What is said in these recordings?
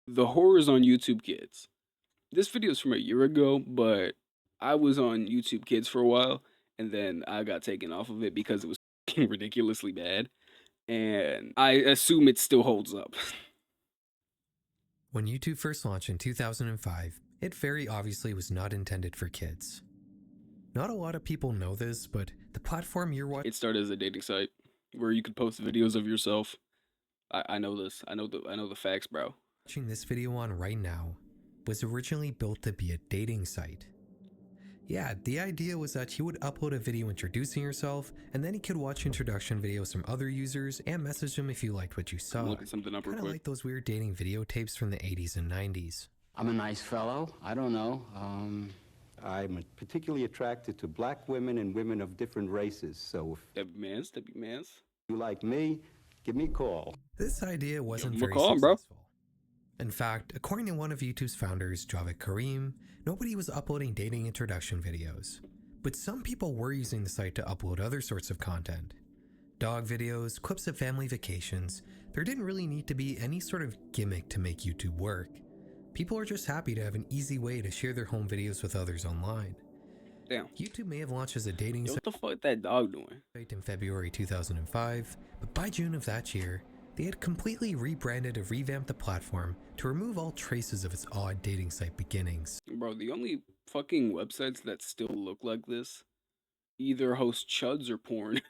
The horrors on YouTube Kids. This video is from a year ago, but I was on YouTube Kids for a while, and then I got taken off of it because it was ridiculously bad, and I assume it still holds up. When YouTube first launched in 2005, it very obviously was not intended for kids. Not a lot of people know this, but the platform you're watching It started as a dating site where you could post videos of yourself. I know this. I know the facts, bro. this video on right now was originally built to be a dating site. Yeah, the idea was that you would upload a video introducing yourself, and then you could watch introduction videos from other users and message them if you liked what you saw. I'm looking something up real Kinda quick. like those weird dating videotapes from the 80s and 90s. I'm a nice fellow. I don't know. I'm particularly attracted to black women and women of different races. So if W mans. you like me, give me a call. This idea wasn't I'ma very call him, bro. successful. In fact, according to one of YouTube's founders, Javed Karim, nobody was uploading dating introduction videos. But some people were using the site to upload other sorts of content. Dog videos, clips of family vacations. There didn't really need to be any sort of gimmick to make YouTube work. People are just happy to have an easy way to share their home videos with others online. Damn. YouTube may have launched as a dating Yo, site what the fuck that dog doing? in February 2005, but by June of that year, they had completely rebranded and revamped the platform to remove all traces of its odd dating site beginnings. Bro, the only fucking websites that still look like this either host chuds or porn.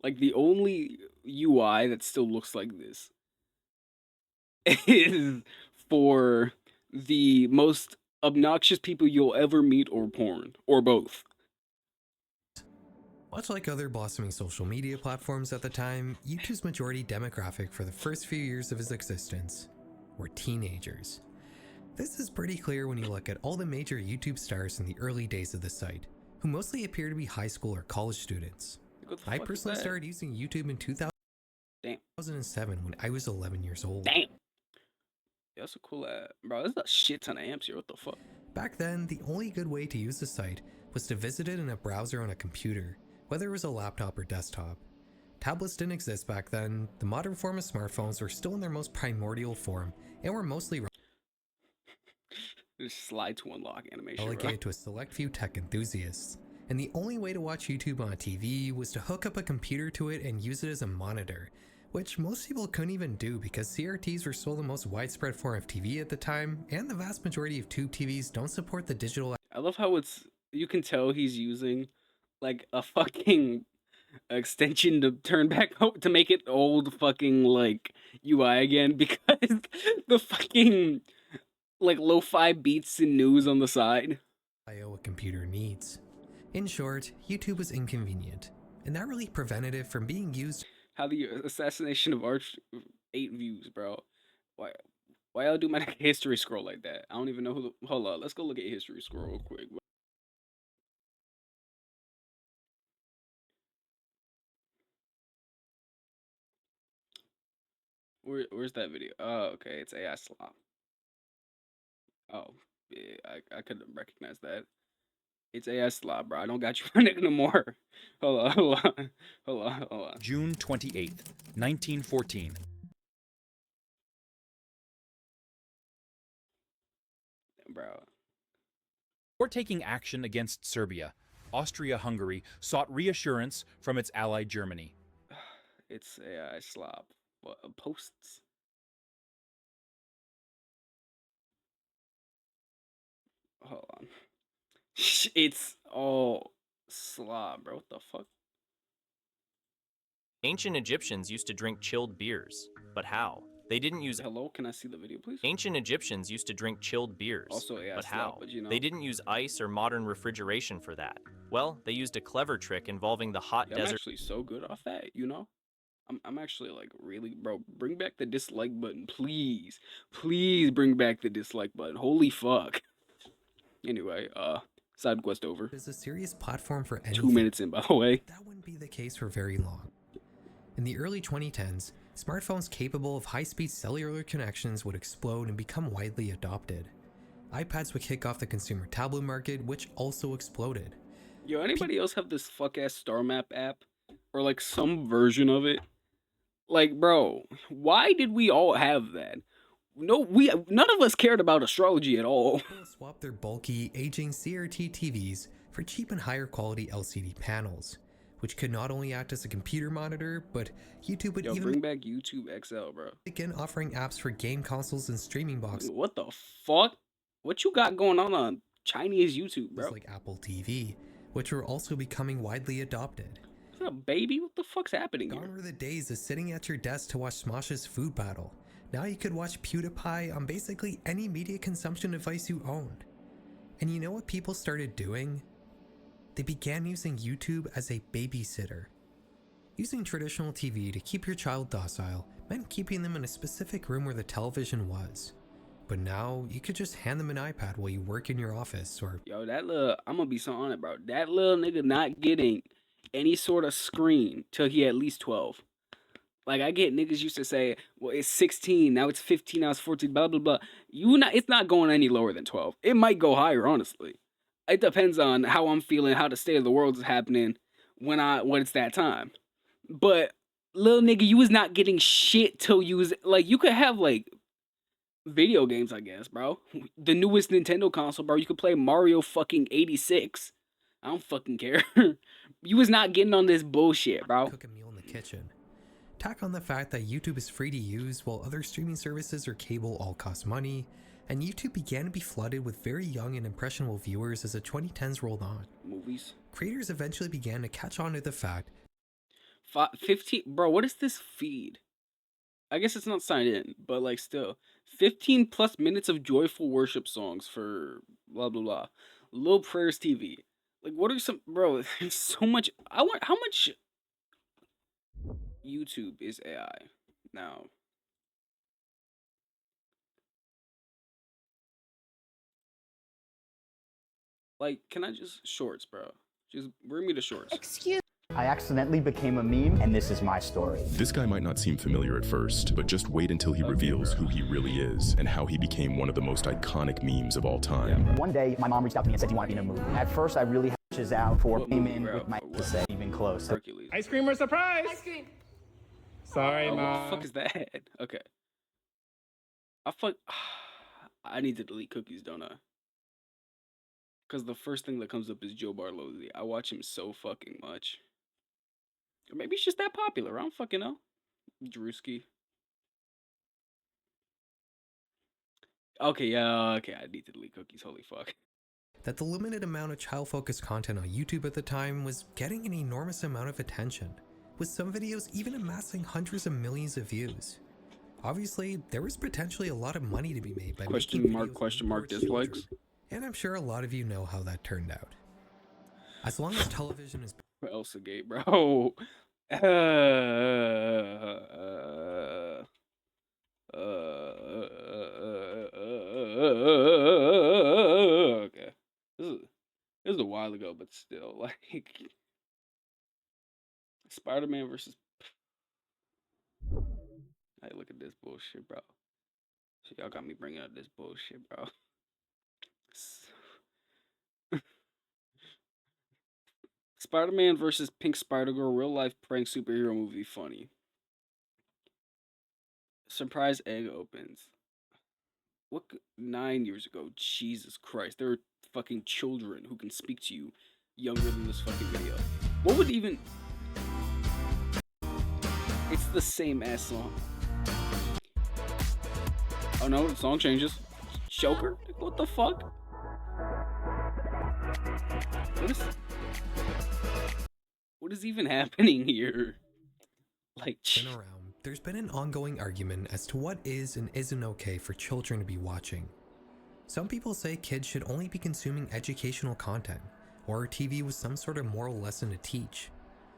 Like, the only UI that still looks like this is for the most obnoxious people you'll ever meet, or porn, or both. Much like other blossoming social media platforms at the time, YouTube's majority demographic for the first few years of its existence were teenagers. This is pretty clear when you look at all the major YouTube stars in the early days of the site, who mostly appear to be high school or college students. Like, what the I fuck is personally that? started using YouTube in Damn. 2007 when I was 11 years old. Damn. Yeah, that's a cool ad. Bro, there's a shit ton of amps here. What the fuck? Back then, the only good way to use the site was to visit it in a browser on a computer, whether it was a laptop or desktop. Tablets didn't exist back then, the modern form of smartphones were still in their most primordial form, and were mostly Just slide to unlock animation, relegated to a select few tech enthusiasts. And the only way to watch YouTube on a TV was to hook up a computer to it and use it as a monitor, which most people couldn't even do because CRTs were still the most widespread form of TV at the time, and the vast majority of tube TVs don't support the digital. I love how you can tell he's using like a fucking extension to turn back to make it old fucking like UI again, because the fucking like lo-fi beats and news on the side. I/O a computer needs. In short, YouTube was inconvenient, and that really prevented it from being used. How the assassination of Arch 8 views, bro. Why y'all do my history scroll like that? I don't even know who. Hold on, let's go look at history scroll real quick. Where's that video? Oh, okay, it's AI slop. Oh, yeah, I couldn't recognize that. It's AI slop, bro. I don't got you running no more. Hold on. June 28th, 1914. Bro. Before taking action against Serbia, Austria-Hungary sought reassurance from its ally Germany. It's AI slop. What, posts? Hold on. It's all slop, bro. What the fuck? Ancient Egyptians used to drink chilled beers. But how? They didn't use... Hello, can I see the video, please? Ancient Egyptians used to drink chilled beers. Also AI but slop, how? but you know. They didn't use ice or modern refrigeration for that. Well, they used a clever trick involving the hot Yeah, I'm desert... actually so good off that, you know? I'm actually like really, bro, bring back the dislike button, please. Please bring back the dislike button. Holy fuck. Anyway, side quest over. As a serious platform for 2 minutes in, by the way. That wouldn't be the case for very long. In the early 2010s, smartphones capable of high-speed cellular connections would explode and become widely adopted. iPads would kick off the consumer tablet market, which also exploded. Yo, anybody else have this fuck-ass Star Map app? Or like some version of it? Like, bro, why did we all have that? none of us cared about astrology at all. People swap their bulky, aging CRT TVs for cheap and higher quality LCD panels, which could not only act as a computer monitor, but YouTube would Yo, even bring back YouTube XL, bro. begin offering apps for game consoles and streaming boxes What the fuck? What you got going on Chinese YouTube, bro? like Apple TV, which were also becoming widely adopted. Is that a baby? What the fuck's happening Gone here? were the days of sitting at your desk to watch Smosh's food battle. Now you could watch PewDiePie on basically any media consumption device you owned. And you know what people started doing? They began using YouTube as a babysitter. Using traditional TV to keep your child docile meant keeping them in a specific room where the television was. But now, you could just hand them an iPad while you work in your office or... Yo, I'm gonna be so on it, bro. That little nigga not getting any sort of screen till he at least 12. Like, I get niggas used to say, well, it's 16, now it's 15, now it's 14, blah, blah, blah. It's not going any lower than 12. It might go higher, honestly. It depends on how I'm feeling, how the state of the world is happening when it's that time. But, little nigga, you was not getting shit till you was, like, you could have, like, video games, I guess, bro. The newest Nintendo console, bro, you could play Mario fucking 86. I don't fucking care. You was not getting on this bullshit, bro. cook a meal in the kitchen. Tack on the fact that YouTube is free to use while other streaming services or cable all cost money, and YouTube began to be flooded with very young and impressionable viewers as the 2010s rolled on. Movies. Creators eventually began to catch on to the fact 15, bro, what is this feed? I guess it's not signed in, but like still. 15 plus minutes of joyful worship songs for blah blah blah. Lil Prayers TV. Like, what are some, bro, there's so much. How much YouTube is AI now? Like, can I just shorts, bro? Just bring me the shorts. I accidentally became a meme, and this is my story. This guy might not seem familiar at first, but just wait until he reveals who he really is and how he became one of the most iconic memes of all time. One day, my mom reached out to me and said, "Do you want to be in a movie?" At first, I really hashes out for What came movie, in bro? with my What? say even close. Hercules. Ice cream or surprise? Ice cream. Sorry, Oh, what Mom. the fuck is that? Okay. I need to delete cookies, don't I? Because the first thing that comes up is Joe Barlozzi. I watch him so fucking much. Or maybe he's just that popular. I don't fucking know. Drewski. Okay, yeah, okay. I need to delete cookies. Holy fuck. that the limited amount of child-focused content on YouTube at the time was getting an enormous amount of attention, with some videos even amassing hundreds of millions of views. Obviously, there was potentially a lot of money to be made by Question making mark, videos question aimed mark, towards dislikes. children, and I'm sure a lot of you know how that turned out. As long as television is Elsa Gate, bro. Okay. This is a while ago, but still, like, Spider-Man versus. Hey, look at this bullshit, bro. So y'all got me bringing up this bullshit, bro. Spider-Man versus Pink Spider-Girl, real life prank superhero movie, funny. Surprise egg opens. What? 9 years ago? Jesus Christ! There are fucking children who can speak to you younger than this fucking video. What would even? It's the same ass song. Oh no, the song changes. Joker? What the fuck? What is even happening here? Like, been around, there's been an ongoing argument as to what is and isn't okay for children to be watching. Some people say kids should only be consuming educational content, or TV with some sort of moral lesson to teach.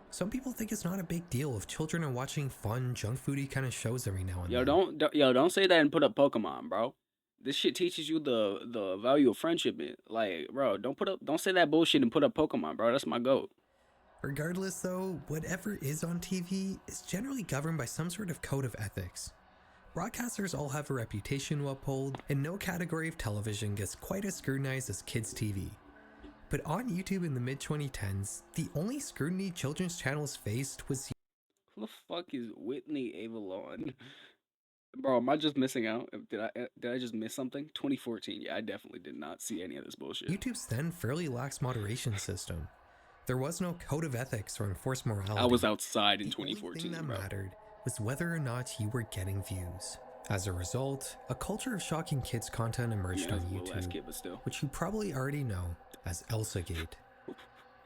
Some people think it's not a big deal if children are watching fun, junk foody kind of shows every now and then. don't say that and put up Pokemon, bro. This shit teaches you the value of friendship. Like, bro, don't say that bullshit and put up Pokemon, bro. That's my goat. Regardless though, whatever is on TV is generally governed by some sort of code of ethics. Broadcasters all have a reputation to uphold, and no category of television gets quite as scrutinized as kids' TV. But on YouTube in the mid-2010s, the only scrutiny children's channels faced was Who the fuck is Whitney Avalon? Bro, am I just missing out? Did I just miss something? 2014. Yeah, I definitely did not see any of this bullshit. YouTube's then fairly lax moderation system. There was no code of ethics or enforced morality. I was outside in The only 2014, thing that bro. mattered was whether or not you were getting views. As a result, a culture of shocking kids content emerged Yeah, on that's a little ass YouTube, kid, but still. which you probably already know as ElsaGate.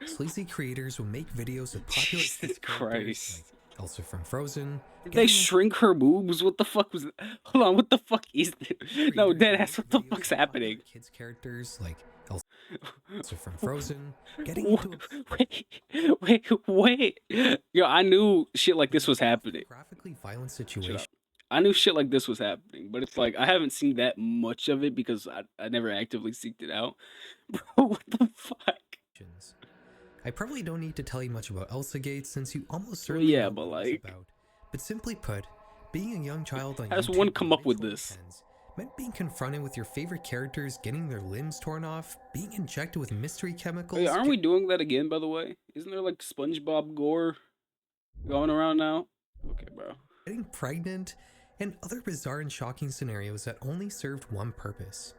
Sleazy creators would make videos of popular Jesus kids characters Christ. like Elsa from Frozen. Did they shrink her boobs? What the fuck was that? Hold on, what the fuck is this? No, deadass, what the fuck's happening? Kids characters like Elsa from Frozen, getting into Wait. Yo, I knew shit like this was happening. graphically violent situations. I knew shit like this was happening, but it's like I haven't seen that much of it because I never actively seeked it out. Bro, what the fuck? I probably don't need to tell you much about ElsaGate since you almost Well, certainly yeah, know but what it's like, about. But simply put, being a young child on how does YouTube one in come the up with mid- this? 2010s meant being confronted with your favorite characters getting their limbs torn off, being injected with mystery chemicals. Wait, aren't we doing that again, by the way? Isn't there like SpongeBob gore going around now? Okay, bro. Getting pregnant, and other bizarre and shocking scenarios that only served one purpose.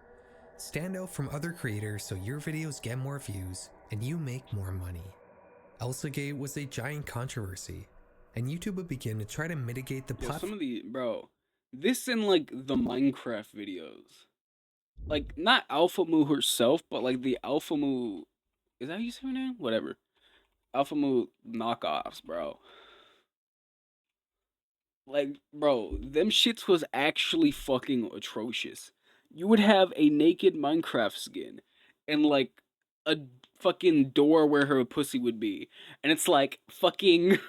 Stand out from other creators so your videos get more views and you make more money. ElsaGate was a giant controversy, and YouTube would begin to try to mitigate the Yo, some of the this in like the Minecraft videos, like not Alpha Moo herself, but like the Alpha Moo, is that how you say her name? Whatever, Alpha Moo knockoffs, bro. Like, bro, them shits was actually fucking atrocious. You would have a naked Minecraft skin and like a fucking door where her pussy would be, and it's like fucking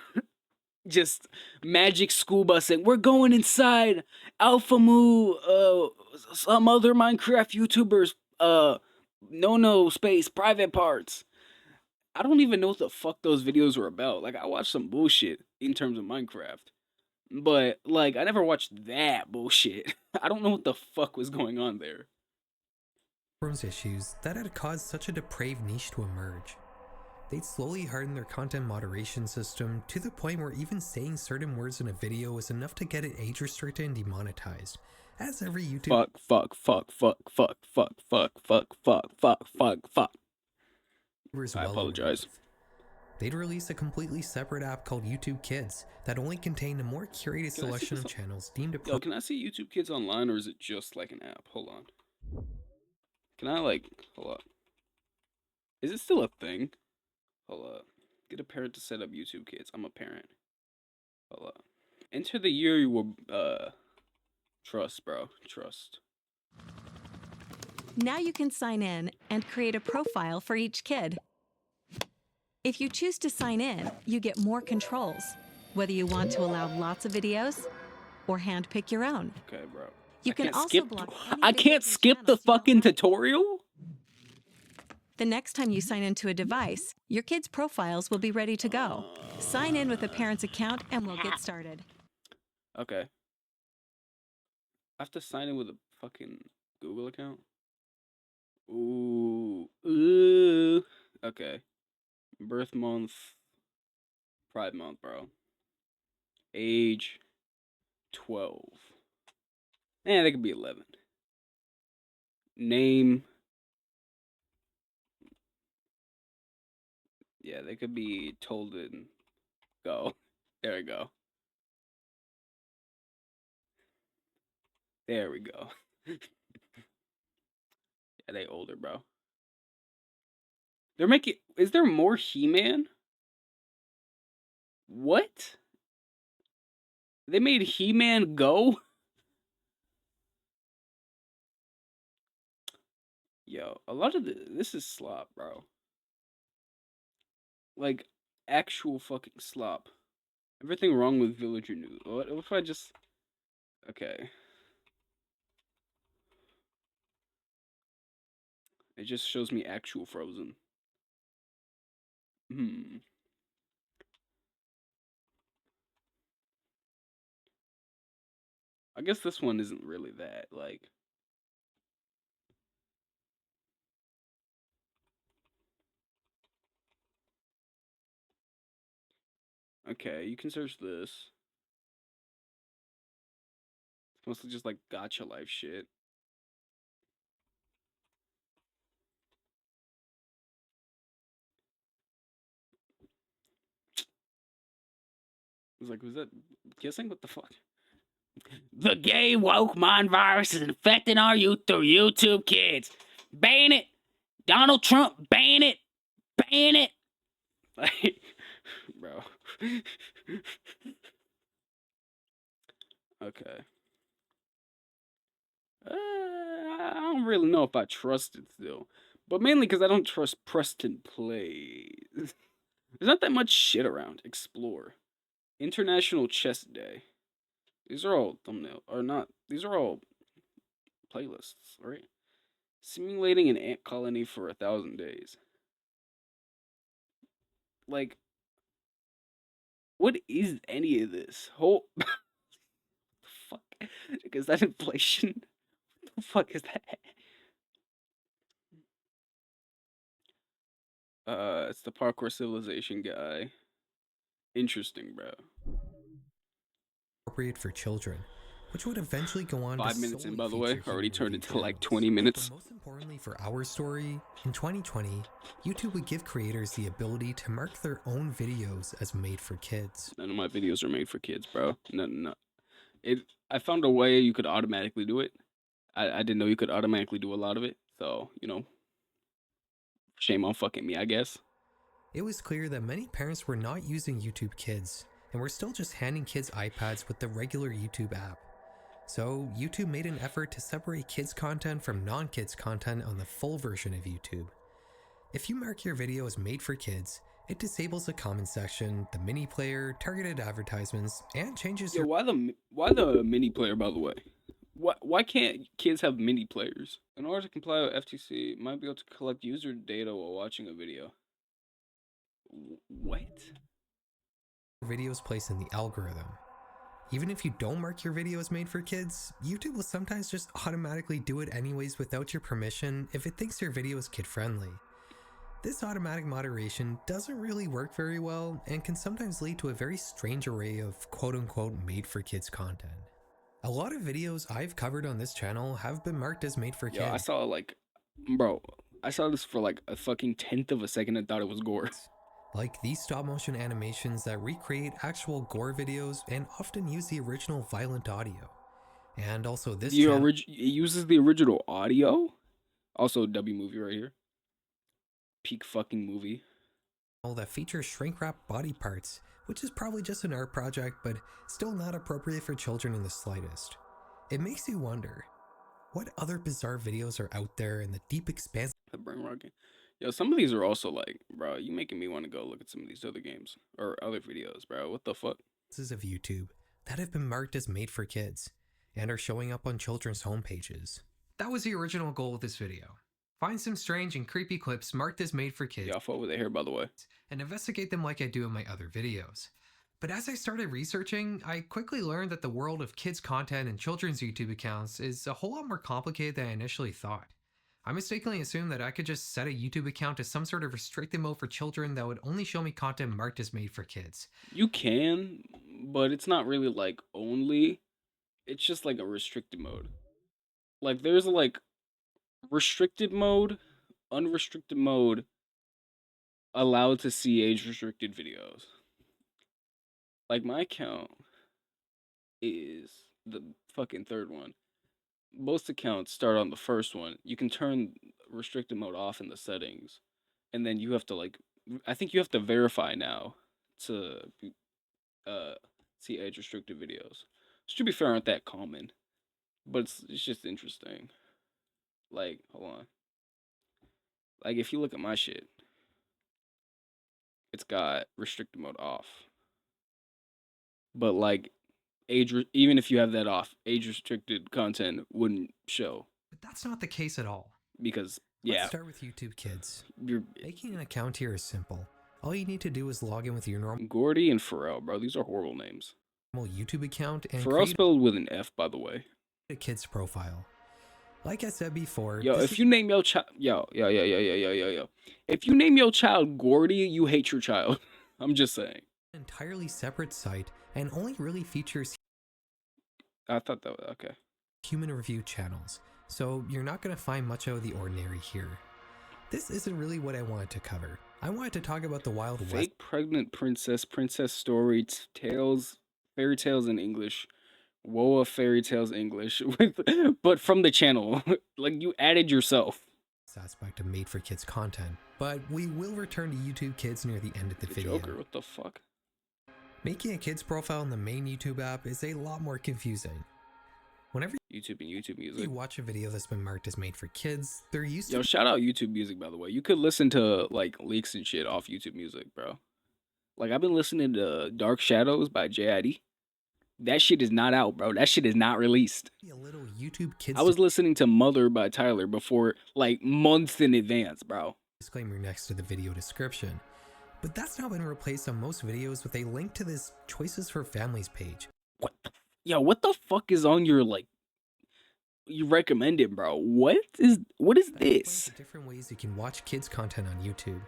just magic school busing. We're going inside Alpha Moo, some other Minecraft YouTubers, no space, private parts. I don't even know what the fuck those videos were about. Like, I watched some bullshit in terms of Minecraft. But, like, I never watched that bullshit. I don't know what the fuck was going on there. Forums issues that had caused such a depraved niche to emerge. They'd slowly harden their content moderation system to the point where even saying certain words in a video was enough to get it age restricted and demonetized, as every YouTube Fuck. I well apologize. They'd release a completely separate app called YouTube Kids that only contained a more curated selection of channels deemed Yo, can I see YouTube Kids online, or is it just like an app? Hold on. Can I hold up. Is it still a thing? Hold up. Get a parent to set up YouTube Kids. I'm a parent. Hold up. Enter the year you were, trust, bro. Trust. Now you can sign in and create a profile for each kid. If you choose to sign in, you get more controls, whether you want to allow lots of videos or handpick your own. Okay, bro. You can also block any I can't videos and skip the channels you don't fucking like. tutorial? The next time you sign into a device, your kids' profiles will be ready to go. Sign in with a parent's account and we'll get started. Okay. I have to sign in with a fucking Google account? Ooh. Okay. Birth month. Pride month, bro. Age 12. They could be 11. Name. Yeah, they could be told and go. There we go. There we go. Yeah, they older, bro. They're making. Is there more He-Man? What? They made He-Man go? Yo, a lot of this is slop, bro. Like, actual fucking slop. Everything wrong with Villager News. What if I just... Okay. It just shows me actual Frozen. I guess this one isn't really that, like... Okay, you can search this. Mostly just like gotcha life shit. I was like, was that kissing? What the fuck? The gay woke mind virus is infecting our youth through YouTube Kids. Ban it. Donald Trump, ban it. Ban it. Like, bro. Okay. I don't really know if I trust it still. But mainly because I don't trust Preston Plays. There's not that much shit around. Explore. International Chess Day. These are all thumbnail or not. These are all playlists, right? Simulating an ant colony for 1,000 days. Like, what is any of this? Whole fuck? Is that inflation? What the fuck is that? It's the parkour civilization guy. Interesting, bro. Appropriate for children, which would eventually go on 5 to minutes in, solely by the way. feature Already human turned review into like channels. 20 minutes. But most importantly for our story, in 2020, YouTube would give creators the ability to mark their own videos as made for kids. None of my videos are made for kids, bro. No. I found a way you could automatically do it. I didn't know you could automatically do a lot of it. So, you know, shame on fucking me, I guess. It was clear that many parents were not using YouTube Kids and were still just handing kids iPads with the regular YouTube app. So YouTube made an effort to separate kids content from non-kids content on the full version of YouTube. If you mark your video as made for kids, it disables the comment section, the mini player, targeted advertisements, and changes your why the mini player, by the way? Why can't kids have mini players? In order to comply with FTC, might be able to collect user data while watching a video. What? videos placed in the algorithm. Even if you don't mark your video as made for kids, YouTube will sometimes just automatically do it anyways without your permission if it thinks your video is kid-friendly. This automatic moderation doesn't really work very well and can sometimes lead to a very strange array of quote-unquote made-for-kids content. A lot of videos I've covered on this channel have been marked as made for kids. I saw I saw this for like a fucking 1/10 of a second and thought it was gore. Like these stop-motion animations that recreate actual gore videos and often use the original violent audio. And also this channel it uses the original audio. Also, W movie right here. Peak fucking movie. that features shrink-wrap body parts, which is probably just an art project, but still not appropriate for children in the slightest. It makes you wonder, what other bizarre videos are out there in the deep expanse The brain rocking. Yo, some of these are also like, bro, you making me want to go look at some of these other games or other videos, bro. What the fuck? of YouTube that have been marked as made for kids and are showing up on children's homepages. That was the original goal of this video. Find some strange and creepy clips marked as made for kids. Yeah, I fought with it here, by the way. And investigate them like I do in my other videos. But as I started researching, I quickly learned that the world of kids content and children's YouTube accounts is a whole lot more complicated than I initially thought. I mistakenly assumed that I could just set a YouTube account to some sort of restricted mode for children that would only show me content marked as made for kids. You can, but it's not really like only. It's just like a restricted mode. Like there's like restricted mode, unrestricted mode, allowed to see age restricted videos. Like my account is the fucking third one. Most accounts start on the first one. You can turn restricted mode off in the settings, and then you have to like, I think you have to verify now to see age restricted videos. Which, to be fair, aren't that common, but it's just interesting. Like, hold on. Like if you look at my shit, it's got restricted mode off, but like even if you have that off, age restricted content wouldn't show But that's not the case at all. because Let's start with YouTube Kids. you're Making an account here is simple. All you need to do is log in with your normal Gordy and Pharrell, bro. These are horrible names. YouTube account and Pharrell create spelled with an F, by the way. a kid's profile. Like I said before, Yo, this if is you name your child, yo, if you name your child Gordy, you hate your child. I'm just saying. an entirely separate site and only really features I thought that was okay. human review channels, so you're not going to find much out of the ordinary here. This isn't really what I wanted to cover. I wanted to talk about the Wild West. Fake pregnant princess story tales, fairy tales in English. Woa fairy tales English with, but from the channel. Like you added yourself. Aspect of made for kids content, but we will return to YouTube Kids near the end of the video. Joker, what the fuck? Making a kids profile in the main YouTube app is a lot more confusing. Whenever YouTube and YouTube Music. you watch a video that's been marked as made for kids, they're used to. Yo, shout out YouTube Music, by the way. You could listen to like leaks and shit off YouTube Music, bro. Like I've been listening to Dark Shadows by JID. That shit is not out, bro. That shit is not released. A little YouTube Kids. I was listening to Mother by Tyler before, like months in advance, bro. Disclaimer next to the video description. But that's now been replaced on most videos with a link to this Choices for Families page. What the what the fuck is on your like you recommended, bro? What is this? Different ways you can watch kids content on YouTube.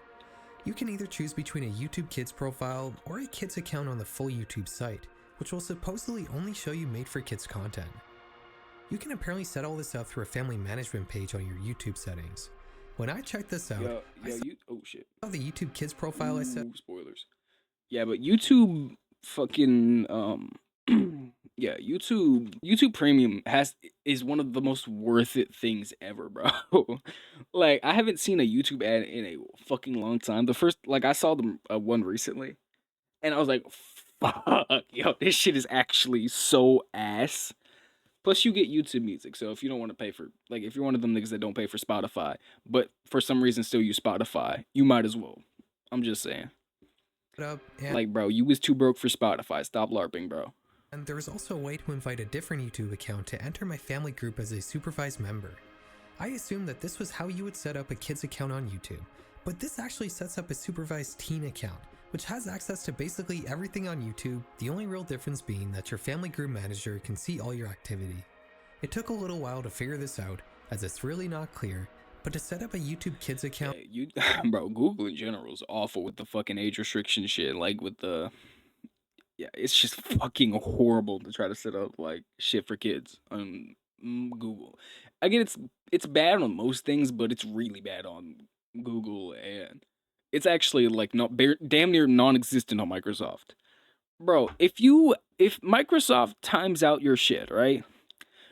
You can either choose between a YouTube Kids profile or a kids account on the full YouTube site, which will supposedly only show you made for kids content. You can apparently set all this up through a family management page on your YouTube settings. When I checked this out, oh shit. I saw the YouTube Kids profile I set. Spoilers. Yeah, but YouTube fucking yeah, YouTube Premium is one of the most worth it things ever, bro. Like I haven't seen a YouTube ad in a fucking long time. The first I saw the one recently and I was like, fuck, yo, this shit is actually so ass. Plus, you get YouTube Music, so if you don't want to pay for, like, if you're one of them niggas that don't pay for Spotify, but for some reason still use Spotify, you might as well. I'm just saying. Like, bro, you was too broke for Spotify. Stop LARPing, bro. And there's also a way to invite a different YouTube account to enter my family group as a supervised member. I assumed that this was how you would set up a kids account on YouTube, but this actually sets up a supervised teen account, which has access to basically everything on YouTube, the only real difference being that your family group manager can see all your activity. It took a little while to figure this out, as it's really not clear, but to set up a YouTube Kids account... Yeah, bro, Google in general is awful with the fucking age restriction shit, like with the... Yeah, it's just fucking horrible to try to set up, like, shit for kids on Google. Again, it's bad on most things, but it's really bad on Google, and... It's actually like damn near non-existent on Microsoft. Bro, if Microsoft times out your shit, right?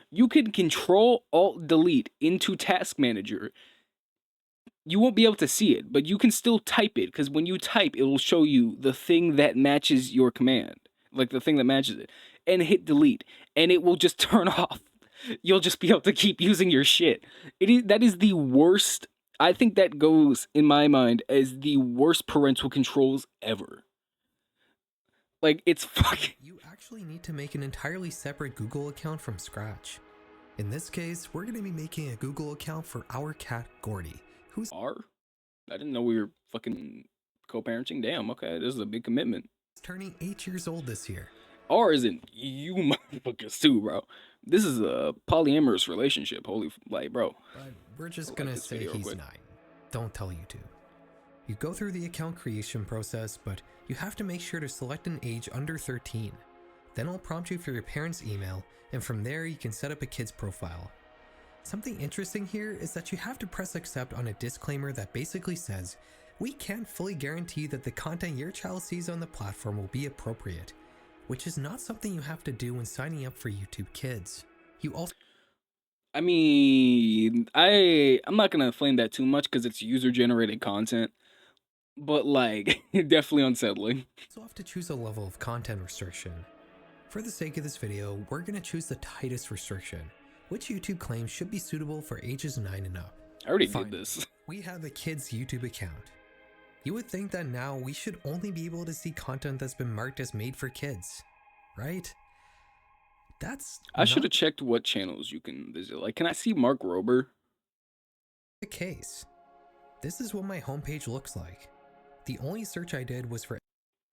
You can Control-Alt-Delete into Task Manager. You won't be able to see it, but you can still type it, because when you type, it will show you the thing that matches your command. Like the thing that matches it. And hit delete. And it will just turn off. You'll just be able to keep using your shit. That is the worst. I think that goes, in my mind, as the worst parental controls ever. Like, it's fucking... You actually need to make an entirely separate Google account from scratch. In this case, we're going to be making a Google account for our cat, Gordy, who's... I didn't know we were fucking co-parenting. Damn, okay, this is a big commitment. Turning 8 years old this year. R isn't you motherfuckers too, bro. This is a polyamorous relationship. Holy, like, bro. But we're just gonna say he's 9. Don't tell YouTube. You go through the account creation process, but you have to make sure to select an age under 13. Then I'll prompt you for your parents' email, and from there you can set up a kid's profile. Something interesting here is that you have to press accept on a disclaimer that basically says, we can't fully guarantee that the content your child sees on the platform will be appropriate, which is not something you have to do when signing up for YouTube Kids. You also... I mean, I'm not gonna flame that too much because it's user-generated content, but like, definitely unsettling. You also have to choose a level of content restriction. For the sake of this video, we're gonna choose the tightest restriction, which YouTube claims should be suitable for ages 9 and up. I already did this. We have a kid's YouTube account. You would think that now we should only be able to see content that's been marked as made for kids, right? I should have checked what channels you can visit. Like, can I see Mark Rober? The case. This is what my homepage looks like. The only search I did was for...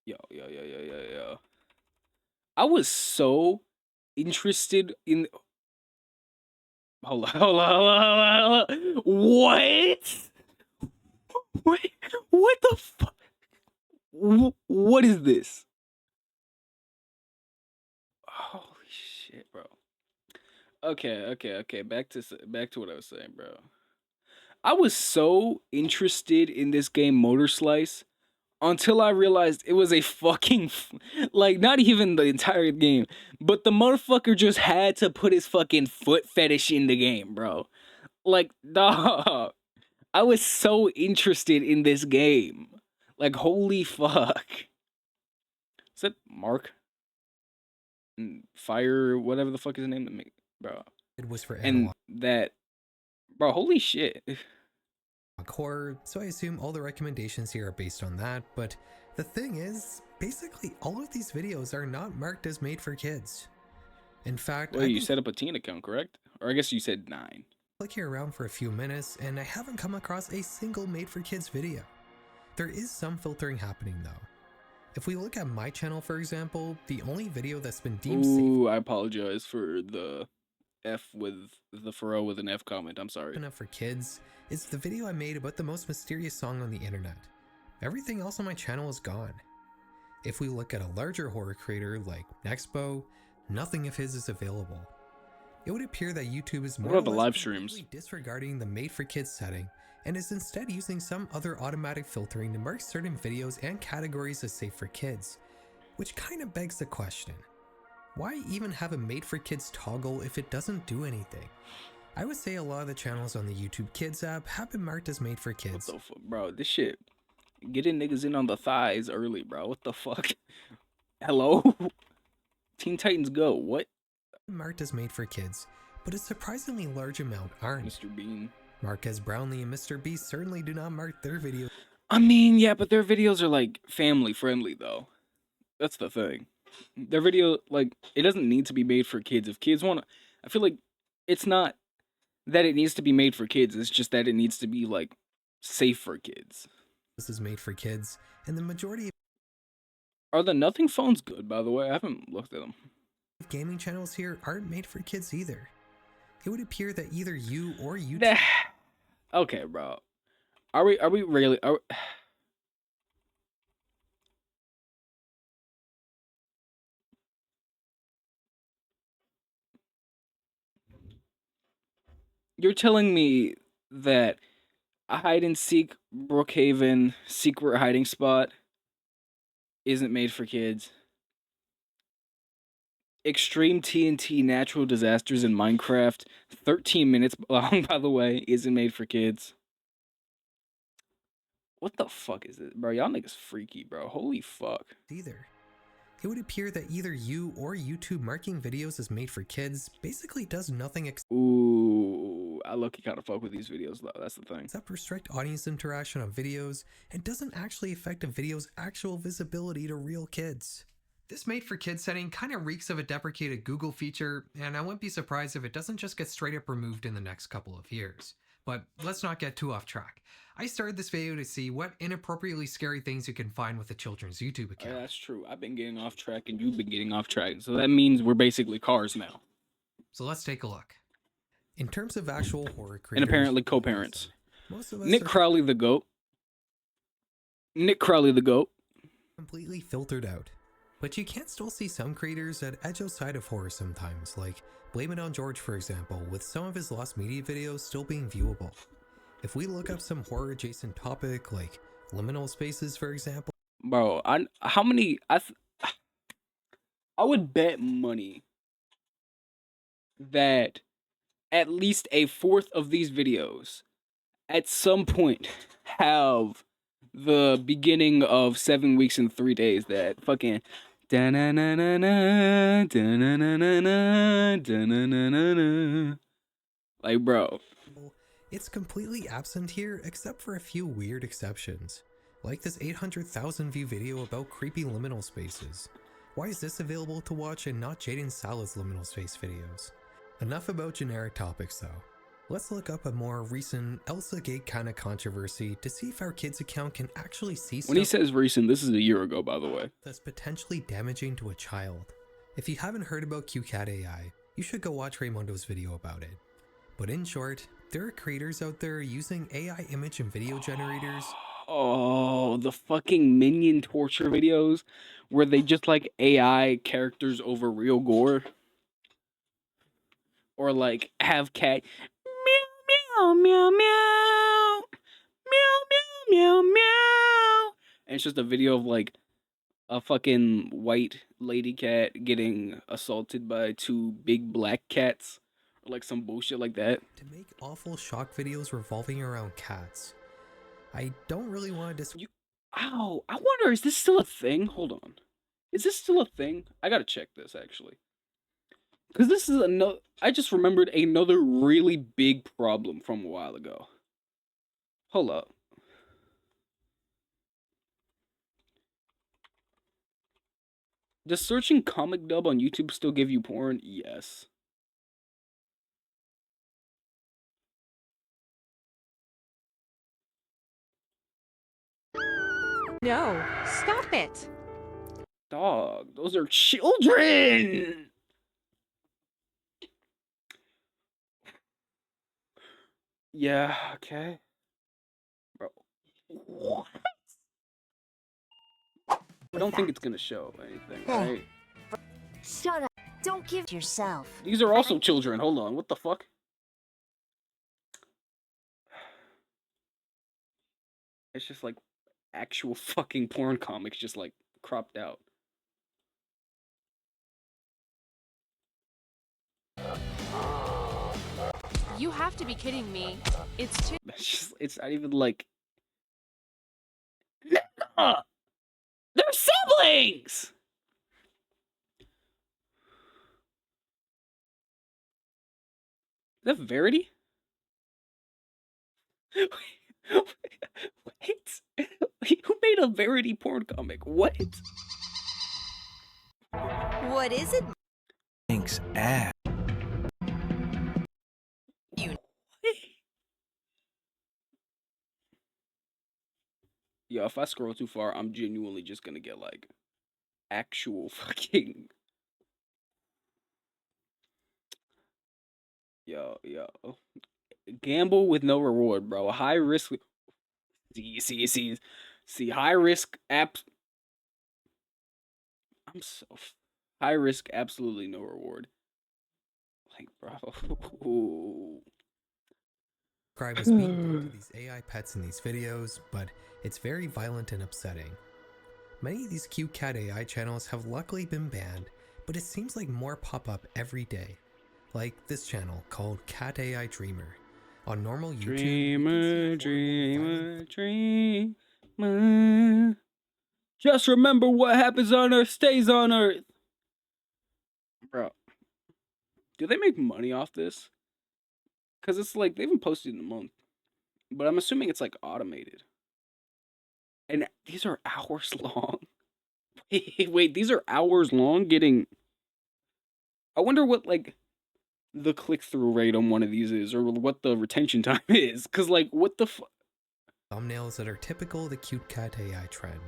Yo. I was so interested in... Hold on. What? Wait, what the fuck? What is this? Holy shit, bro. Okay. Back to what I was saying, bro. I was so interested in this game Motor Slice until I realized it was a fucking like not even the entire game, but the motherfucker just had to put his fucking foot fetish in the game, bro. Like, dog, I was so interested in this game. Like, holy fuck. Is that Mark? Fire, whatever the fuck his name, bro. It was for And analog that, bro, holy shit. horror, so I assume all the recommendations here are based on that, but the thing is, basically all of these videos are not marked as made for kids. In fact, Well, you set up a teen account, correct? Or I guess you said 9. clicking around for a few minutes and I haven't come across a single made for kids video. There is some filtering happening though. If we look at my channel, for example, the only video that's been deemed Ooh, I apologize for the F with the furrow with an F comment. I'm sorry. safe enough for kids is the video I made about the most mysterious song on the internet. Everything else on my channel is gone. If we look at a larger horror creator like Nexpo, nothing of his is available. It would appear that YouTube is more What or about the less live streams? completely disregarding the made for kids setting and is instead using some other automatic filtering to mark certain videos and categories as safe for kids, which kind of begs the question, why even have a made for kids toggle if it doesn't do anything? I would say a lot of the channels on the YouTube Kids app have been marked as made for kids. What the fuck, bro? This shit getting niggas in on the thighs early, bro. What the fuck? Hello? Teen Titans Go. What? Marked as made for kids, but a surprisingly large amount aren't. Mr. Bean. Marquez Brownlee and Mr. Beast certainly do not mark their videos. I mean, yeah, but their videos are like family friendly though. That's the thing. Their video, like, it doesn't need to be made for kids. If kids want to, I feel like it's not that it needs to be made for kids. It's just that it needs to be like safe for kids. This is made for kids, and the majority Are the Nothing phones good, by the way? I haven't looked at them. of gaming channels here aren't made for kids either. It would appear that either you or YouTube Okay, bro. Are we really You're telling me that a hide and seek Brookhaven secret hiding spot isn't made for kids? Extreme TNT natural disasters in Minecraft, 13 minutes long, by the way, isn't made for kids. What the fuck is this? Bro, y'all niggas freaky, bro. Holy fuck. either. It would appear that either you or YouTube marking videos as made for kids basically does nothing Ooh, I look kind of fuck with these videos, though. That's the thing. except restrict audience interaction on videos and doesn't actually affect a video's actual visibility to real kids. This made for kids setting kind of reeks of a deprecated Google feature, and I wouldn't be surprised if it doesn't just get straight up removed in the next couple of years. But let's not get too off track. I started this video to see what inappropriately scary things you can find with a children's YouTube account. That's true. I've been getting off track and you've been getting off track. So that means we're basically cars now. So let's take a look. In terms of actual horror creators, And apparently co-parents. most of us Nick are Crowley the GOAT. Nick Crowley the GOAT. completely filtered out. But you can still see some creators that edge outside of horror sometimes, like Blame It On George for example, with some of his lost media videos still being viewable. If we look up some horror adjacent topic like liminal spaces for example, Bro, I would bet money that at least a fourth of these videos at some point have the beginning of 7 weeks and 3 days, that fucking da-na-na-na-na, da-na-na-na-na, da-na-na-na-na. Like, bro, it's completely absent here except for a few weird exceptions. Like this 800,000 view video about creepy liminal spaces. Why is this available to watch and not Jaden Salad's liminal space videos? Enough about generic topics though. Let's look up a more recent Elsa Gate kind of controversy to see if our kid's account can actually see when he stuff says recent, this is a year ago, by the way. that's potentially damaging to a child. If you haven't heard about QCat AI, you should go watch Raymondo's video about it. But in short, there are creators out there using AI image and video generators Oh, the fucking minion torture videos where they just like AI characters over real gore. or like have cat meow meow meow meow meow meow meow meow, and it's just a video of like a fucking white lady cat getting assaulted by two big black cats, or like some bullshit like that. To make awful shock videos revolving around cats. I don't really want to Ow! I wonder, is this still a thing? Hold on. Is this still a thing? I gotta check this actually. Because this is another. I just remembered another really big problem from a while ago. Hold up. Does searching comic dub on YouTube still give you porn? Yes. No, stop it. Dog, those are children! Yeah, okay. Bro. What? I don't think it's gonna show anything, right? Shut up. Don't give yourself. These are also children. Hold on, what the fuck? It's just like actual fucking porn comics just like cropped out. You have to be kidding me. It's too. It's not even like. They're siblings! Is that Verity? Wait. Who made a Verity porn comic? What? What is it? Thanks, ass. Yo, if I scroll too far, I'm genuinely just gonna get like actual fucking. Yo. Gamble with no reward, bro. High risk. See, high risk apps. High risk, absolutely no reward. Like, bro. describe as being put to these AI pets in these videos, but it's very violent and upsetting. Many of these cute cat AI channels have luckily been banned, but it seems like more pop up every day. Like this channel called Cat AI Dreamer. On normal YouTube, Dreamer. Just remember what happens on Earth stays on Earth. Bro, do they make money off this? Because it's like, they haven't posted in a month. But I'm assuming it's like automated. And these are hours long. Wait, these are hours long getting... I wonder what, like, the click-through rate on one of these is, or what the retention time is. Because, like, what the fuck? Thumbnails that are typical of the cute cat AI trend.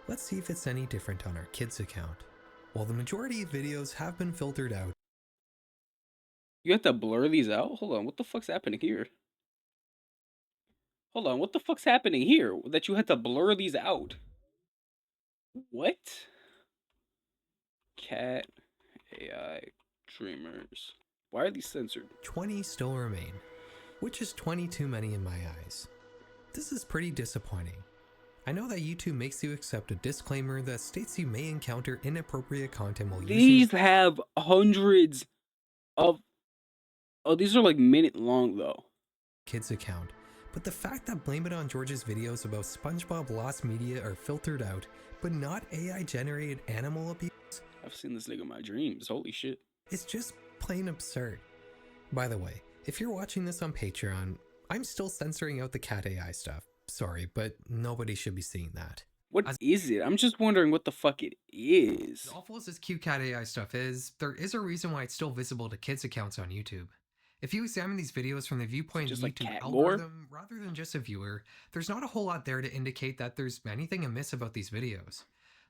Let's see if it's any different on our kids account. While the majority of videos have been filtered out, You have to blur these out? Hold on, what the fuck's happening here? Hold on, what the fuck's happening here? That you had to blur these out? What? Cat AI Dreamers. Why are these censored? 20 still remain, which is 20 too many in my eyes. This is pretty disappointing. I know that YouTube makes you accept a disclaimer that states you may encounter inappropriate content while using... These have hundreds of... Oh, these are like minute long though. Kids account, but the fact that Blame It on George's videos about SpongeBob lost media are filtered out, but not AI generated animal abuse... I've seen this nigga in my dreams, holy shit. It's just plain absurd. By the way, if you're watching this on Patreon, I'm still censoring out the cat AI stuff. Sorry, but nobody should be seeing that. What is it? I'm just wondering what the fuck it is. As awful as this cute cat AI stuff is, there is a reason why it's still visible to kids' accounts on YouTube. If you examine these videos from the viewpoint of Just like YouTube cat algorithm, rather than just a viewer, there's not a whole lot there to indicate that there's anything amiss about these videos.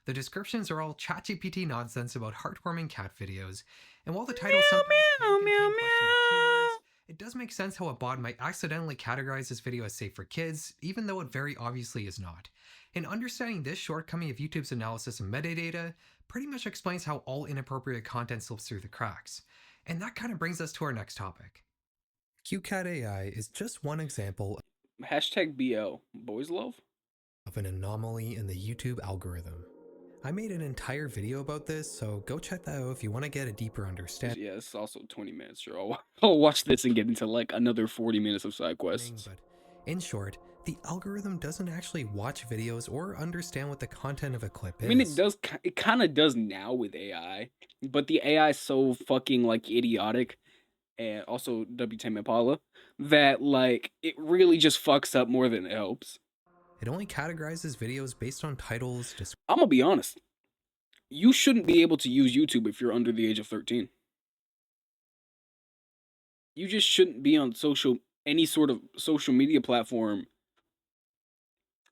The descriptions are all ChatGPT nonsense about heartwarming cat videos, and while the title sometimes can contain questionable keywords, it does make sense how a bot might accidentally categorize this video as safe for kids, even though it very obviously is not. And understanding this shortcoming of YouTube's analysis of metadata pretty much explains how all inappropriate content slips through the cracks. And that kind of brings us to our next topic. QCat AI is just one example Hashtag BL. Boys love? of an anomaly in the YouTube algorithm. I made an entire video about this, so go check that out if you want to get a deeper understanding. Yeah, it's also 20 minutes. Sure, I'll watch this and get into like another 40 minutes of side quests. But in short, the algorithm doesn't actually watch videos or understand what the content of a clip is. I mean, it does. It kind of does now with AI, but the AI is so fucking like idiotic, and also W10 Impala, that like it really just fucks up more than it helps. It only categorizes videos based on titles. I'm gonna be honest. You shouldn't be able to use YouTube if you're under the age of 13. You just shouldn't be on any sort of social media platform.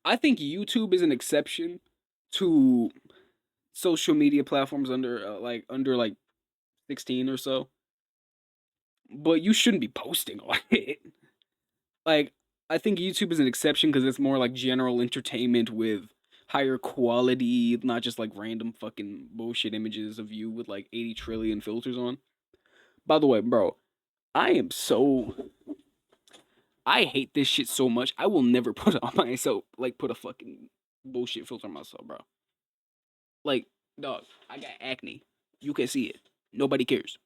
I think YouTube is an exception to social media platforms under like 16 or so. But you shouldn't be posting on it. Like, I think YouTube is an exception because it's more like general entertainment with higher quality, not just like random fucking bullshit images of you with like 80 trillion filters on. By the way, bro, I hate this shit so much. I will never put it on myself, like put a fucking bullshit filter on myself, bro. Like, dog, I got acne. You can see it. Nobody cares.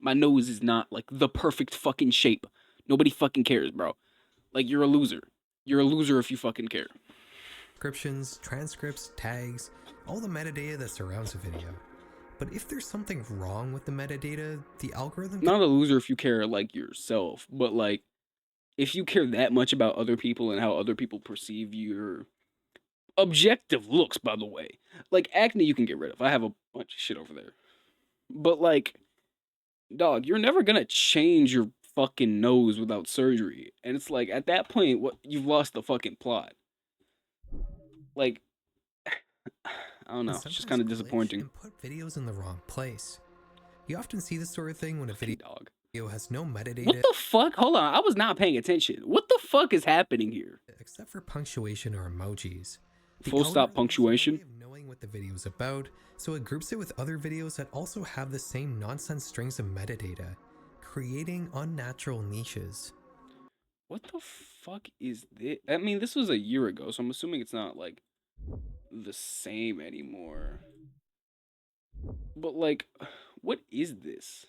My nose is not like the perfect fucking shape. Nobody fucking cares, bro. Like, you're a loser. You're a loser if you fucking care. Descriptions, transcripts, tags, all the metadata that surrounds a video. But if there's something wrong with the metadata, the algorithm... Not a loser if you care, like, yourself, but, like, if you care that much about other people and how other people perceive your objective looks, by the way. Like, acne you can get rid of. I have a bunch of shit over there. But, like, dog, you're never gonna change your fucking nose without surgery. And it's like, at that point, what you've lost the fucking plot. Like, I don't know. It's just kind of disappointing. And put videos in the wrong place. You often see this sort of thing when a video has no metadata. What the fuck? Hold on. I was not paying attention. What the fuck is happening here? Except for punctuation or emojis. Full stop punctuation. Knowing what the video is about, so it groups it with other videos that also have the same nonsense strings of metadata, creating unnatural niches. What the fuck is this? I mean, this was a year ago, so I'm assuming it's not like the same anymore. But like, what is this?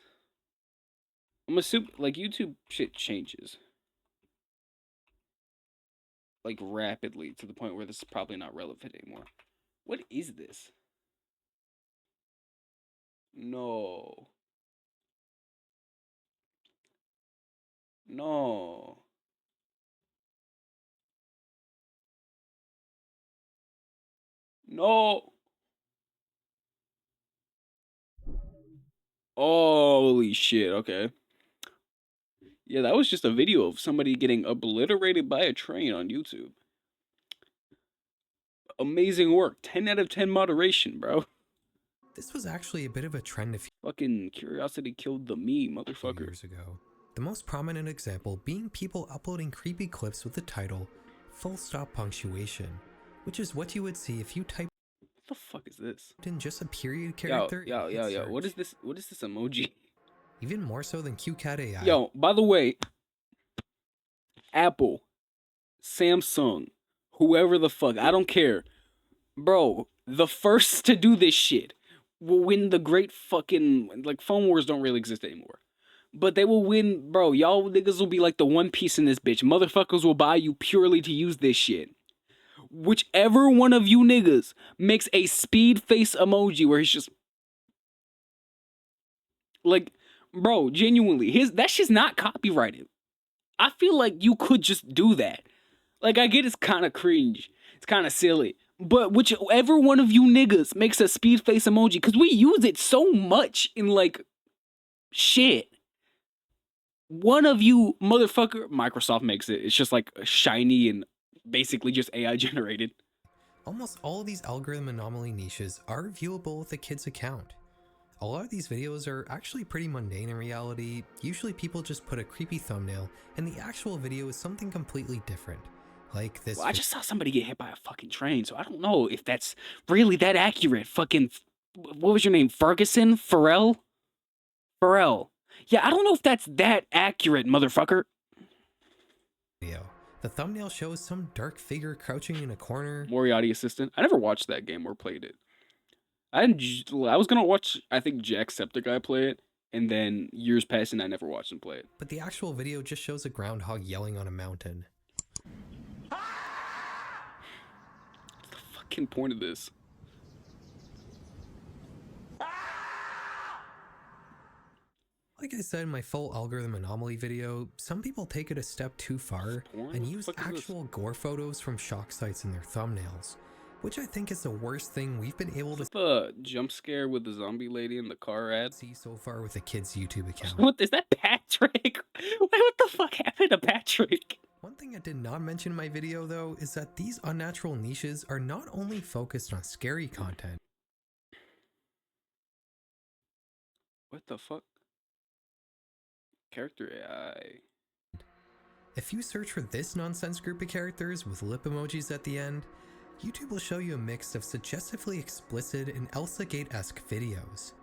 I'm assuming like YouTube shit changes like rapidly to the point where this is probably not relevant anymore. What is this? No. No. No. Holy shit, okay. Yeah, that was just a video of somebody getting obliterated by a train on YouTube. Amazing work. 10 out of 10 moderation, bro. This was actually a bit of a trend a few fucking curiosity killed the me, motherfucker. Years ago. The most prominent example being people uploading creepy clips with the title full stop punctuation, which is what you would see if you type what the fuck is this? In just a period character. Yo. What is this? What is this emoji? Even more so than QCat AI. Yo, by the way, Apple, Samsung, whoever the fuck, I don't care. Bro, the first to do this shit will win the great fucking, like, phone wars don't really exist anymore. But they will win, bro. Y'all niggas will be like the one piece in this bitch. Motherfuckers will buy you purely to use this shit. Whichever one of you niggas makes a speed face emoji where he's just like, bro, genuinely, that shit's not copyrighted. I feel like you could just do that. Like, I get it's kind of cringe. It's kind of silly. But whichever one of you niggas makes a speed face emoji, because we use it so much in, like, shit. One of you motherfucker, Microsoft makes it. It's just, like, shiny and basically just AI generated. Almost all of these algorithm anomaly niches are viewable with a kid's account. A lot of these videos are actually pretty mundane in reality. Usually people just put a creepy thumbnail and the actual video is something completely different. Like this. Well, I just saw somebody get hit by a fucking train, so I don't know if that's really that accurate. Fucking, what was your name? Ferguson? Pharrell? Pharrell. Yeah, I don't know if that's that accurate, motherfucker. video. The thumbnail shows some dark figure crouching in a corner. Moriarty Assistant. I never watched that game or played it. I was gonna watch, I think, Jacksepticeye play it, and then years passed and I never watched him play it. But the actual video just shows a groundhog yelling on a mountain. What's the fucking point of this? Like I said in my full algorithm anomaly video, some people take it a step too far and use actual gore photos from shock sites in their thumbnails, which I think is the worst thing we've been able to The jump scare with the zombie lady in the car ad. see so far with a kid's YouTube account. What is that, Patrick? What the fuck happened to Patrick? One thing I did not mention in my video though is that these unnatural niches are not only focused on scary content. What the fuck? Character AI. If you search for this nonsense group of characters with lip emojis at the end, YouTube will show you a mix of suggestively explicit and Elsa Gate-esque videos.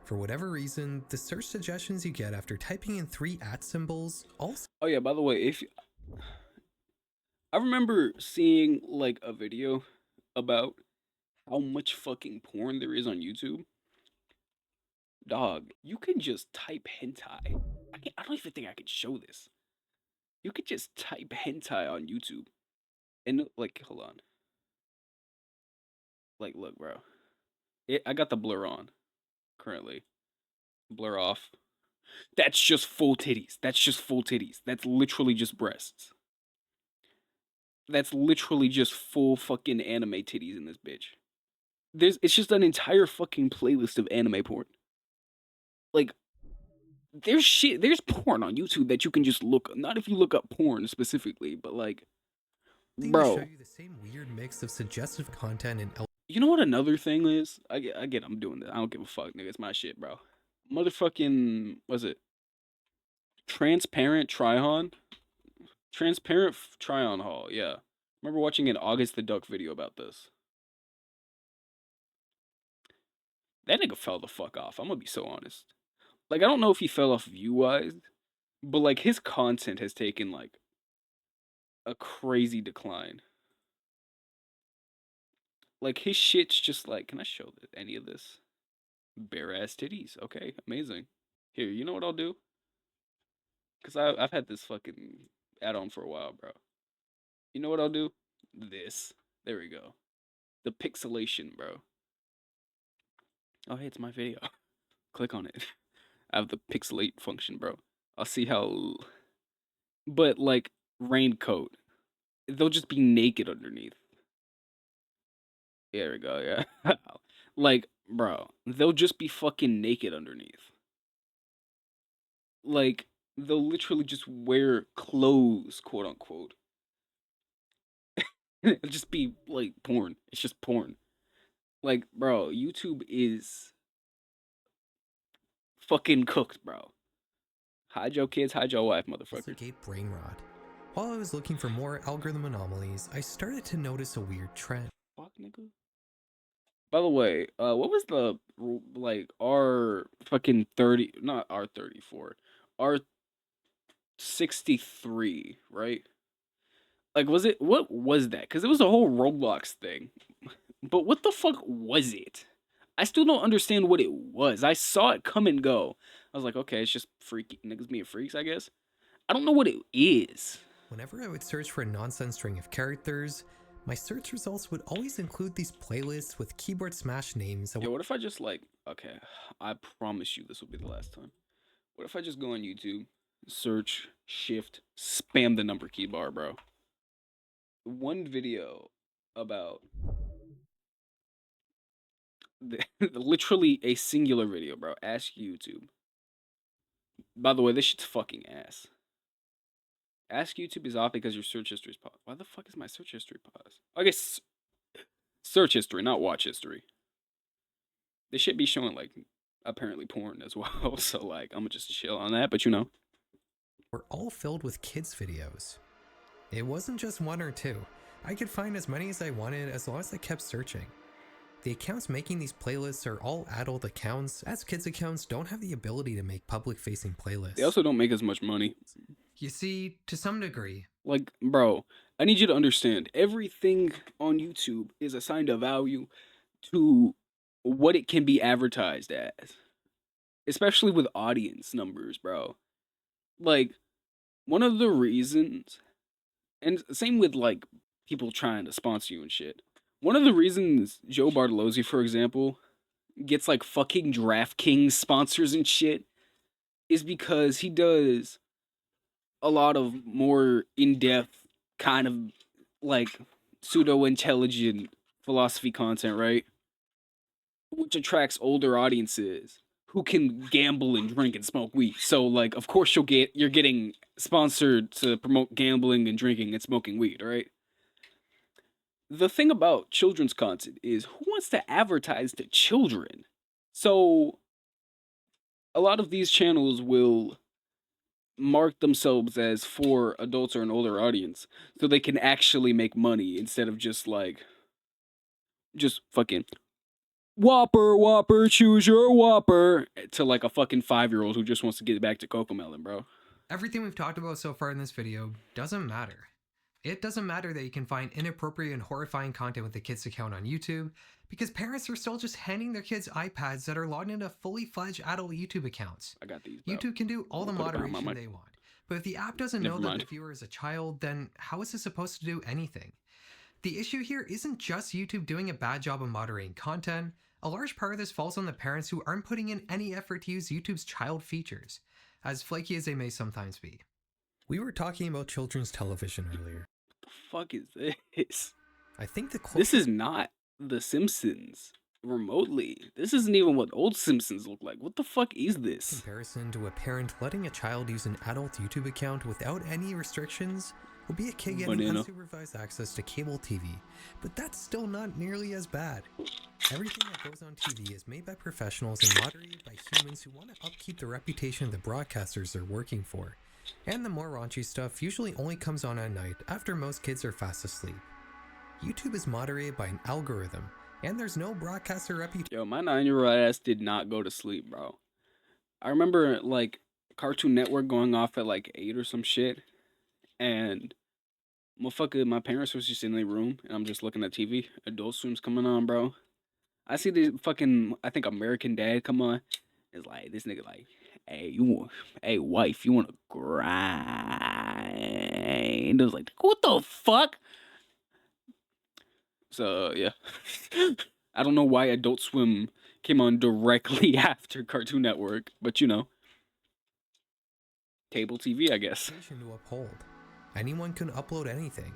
For whatever reason, the search suggestions you get after typing in 3 @ symbols also— Oh yeah, by the way, I remember seeing like a video about how much fucking porn there is on YouTube. Dog, you can just type hentai. I don't even think I could show this. You could just type hentai on YouTube. And like, hold on. Like, look, bro. I got the blur on currently. Blur off. That's just full titties. That's just full titties. That's literally just breasts. That's literally just full fucking anime titties in this bitch. It's just an entire fucking playlist of anime porn. Like, there's porn on YouTube that you can just look, not if you look up porn specifically, but like, they will bro. show you the same weird mix of suggestive content and You know what another thing is? I get I'm doing this. I don't give a fuck, nigga. It's my shit, bro. Motherfucking, was it? Transparent Try-On? Transparent Try-On Haul, yeah. Remember watching an August the Duck video about this. That nigga fell the fuck off. I'm gonna be so honest. Like, I don't know if he fell off view-wise, but like his content has taken like a crazy decline. Like his shit's just like, can I show any of this? Bare ass titties. Okay, amazing. Here, you know what I'll do? Cause I've had this fucking add-on for a while, bro. You know what I'll do? This. There we go. The pixelation, bro. Oh hey, it's my video. Click on it. I have the pixelate function, bro. I'll see how. But like raincoat, they'll just be naked underneath. There we go. Yeah. Like, bro, they'll just be fucking naked underneath. Like, they'll literally just wear clothes, quote unquote. It'll just be like porn. It's just porn. Like, bro, YouTube is fucking cooked, bro. Hide your kids, hide your wife, motherfucker. Gate brain rot. While I was looking for more algorithm anomalies, I started to notice a weird trend. Fuck, nigga. By the way, what was the like R fucking 30? Not R34, R63, right? Like, was it, what was that? Because it was a whole Roblox thing. But what the fuck was it? I still don't understand what it was. I saw it come and go. I was like, okay, it's just freaky niggas being freaks, I guess. I don't know what it is. Whenever I would search for a nonsense string of characters, my search results would always include these playlists with keyboard smash names. Yo, what if I just like, okay, I promise you this will be the last time. What if I just go on YouTube, search, shift, spam the number key bar, bro? One video about literally a singular video, bro. Ask YouTube. By the way, this shit's fucking ass. Ask YouTube is off because your search history is paused. Why the fuck is my search history paused? I guess search history, not watch history. They should be showing like apparently porn as well. So like I'm gonna just chill on that, but you know. Were all filled with kids videos. It wasn't just one or two. I could find as many as I wanted as long as I kept searching. The accounts making these playlists are all adult accounts, as kids' accounts don't have the ability to make public-facing playlists. They also don't make as much money. You see, to some degree. Like, bro, I need you to understand, everything on YouTube is assigned a value to what it can be advertised as. Especially with audience numbers, bro. Like, one of the reasons, and same with, like, people trying to sponsor you and shit. One of the reasons Joe Bartolozzi, for example, gets, like, fucking DraftKings sponsors and shit is because he does a lot of more in-depth kind of, like, pseudo-intelligent philosophy content, right? Which attracts older audiences who can gamble and drink and smoke weed. So, like, of course you're getting sponsored to promote gambling and drinking and smoking weed, right? The thing about children's content is, who wants to advertise to children? So, a lot of these channels will mark themselves as for adults or an older audience, so they can actually make money instead of just fucking Whopper, choose your Whopper to like a fucking 5-year-old who just wants to get back to Cocomelon, bro. Everything we've talked about so far in this video doesn't matter. It doesn't matter that you can find inappropriate and horrifying content with a kid's account on YouTube, because parents are still just handing their kids iPads that are logged into fully fledged adult YouTube accounts. I got these, bro. YouTube can do all the moderation they want, but if the app doesn't know that the viewer is a child, then how is it supposed to do anything? The issue here isn't just YouTube doing a bad job of moderating content. A large part of this falls on the parents who aren't putting in any effort to use YouTube's child features, as flaky as they may sometimes be. We were talking about children's television earlier. What the fuck is this? I think this is not The Simpsons remotely. This isn't even what old Simpsons look like. What the fuck is this? In comparison to a parent letting a child use an adult YouTube account without any restrictions will be a kid getting unsupervised access to cable TV, but that's still not nearly as bad. Everything that goes on TV is made by professionals and moderated by humans who want to upkeep the reputation of the broadcasters they're working for. And the more raunchy stuff usually only comes on at night after most kids are fast asleep. YouTube is moderated by an algorithm, and there's no broadcaster reputation. Yo, my 9-year-old ass did not go to sleep, bro. I remember, like, Cartoon Network going off at, like, 8 or some shit, and motherfucker, my parents was just in their room, and I'm just looking at TV. Adult Swim's coming on, bro. I see the fucking, I think, American Dad come on. It's like, this nigga like, hey, wife, you wanna grind? I was like, what the fuck? So, yeah. I don't know why Adult Swim came on directly after Cartoon Network, but you know. Cable TV, I guess. To uphold. Anyone can upload anything.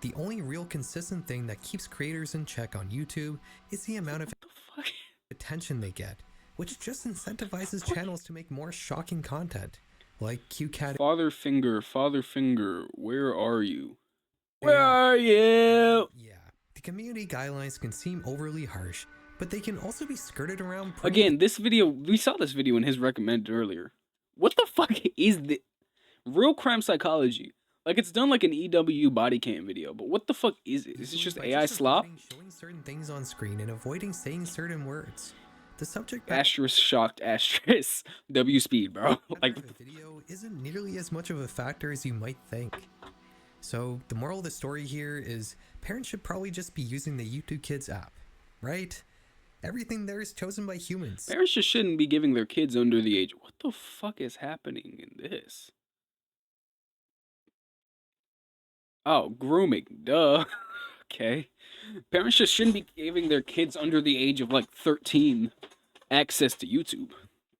The only real consistent thing that keeps creators in check on YouTube is the amount of attention they get, which just incentivizes channels to make more shocking content, like QCat. Father Finger, where are you? Where are you? Yeah, the community guidelines can seem overly harsh, but they can also be skirted around. Again, this video, we saw this video in his recommended earlier. What the fuck is this? Real crime psychology. Like, it's done like an EW body cam video, but what the fuck is it? Is it just AI slop? Showing certain things on screen and avoiding saying certain words. The subject asterisk shocked asterisk W speed, bro. Like, the video isn't nearly as much of a factor as you might think. So the moral of the story here is parents should probably just be using the YouTube Kids app, right? Everything there is chosen by humans. Parents just shouldn't be giving their kids under the age. What the fuck is happening in this? Oh, grooming. Duh. Okay. Parents just shouldn't be giving their kids under the age of like 13 access to YouTube.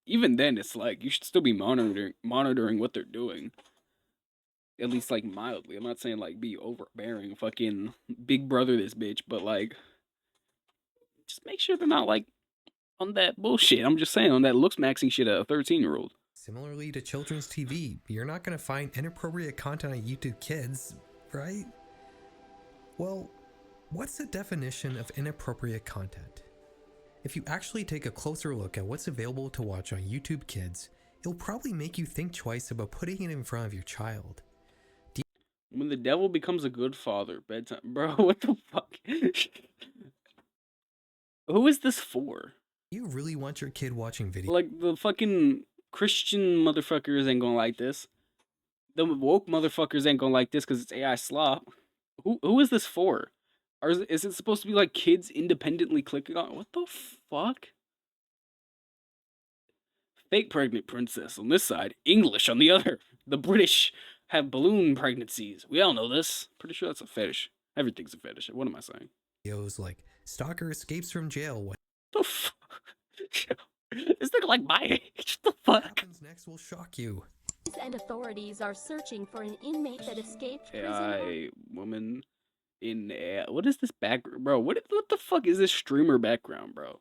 Even then, it's like you should still be monitoring what they're doing. At least like mildly. I'm not saying like be overbearing, fucking big brother this bitch, but like just make sure they're not like on that bullshit. I'm just saying on that looks maxing shit at a 13-year-old. Similarly to children's TV, you're not going to find inappropriate content on YouTube Kids, right? Well, what's the definition of inappropriate content? If you actually take a closer look at what's available to watch on YouTube Kids, it'll probably make you think twice about putting it in front of your child. When the devil becomes a good father, bedtime. Bro, what the fuck? Who is this for? You really want your kid watching videos? Like, the fucking Christian motherfuckers ain't gonna like this. The woke motherfuckers ain't gonna like this because it's AI slop. Who is this for? Or is it supposed to be like kids independently clicking on? What the fuck? Fake pregnant princess on this side, English on the other. The British have balloon pregnancies. We all know this. Pretty sure that's a fetish. Everything's a fetish. What am I saying? Videos like stalker escapes from jail. What the fuck? This nigga like my age. The fuck? happens next will shock you. And authorities are searching for an inmate that escaped prison. AI woman in what is this background, bro? What the fuck is this streamer background, bro?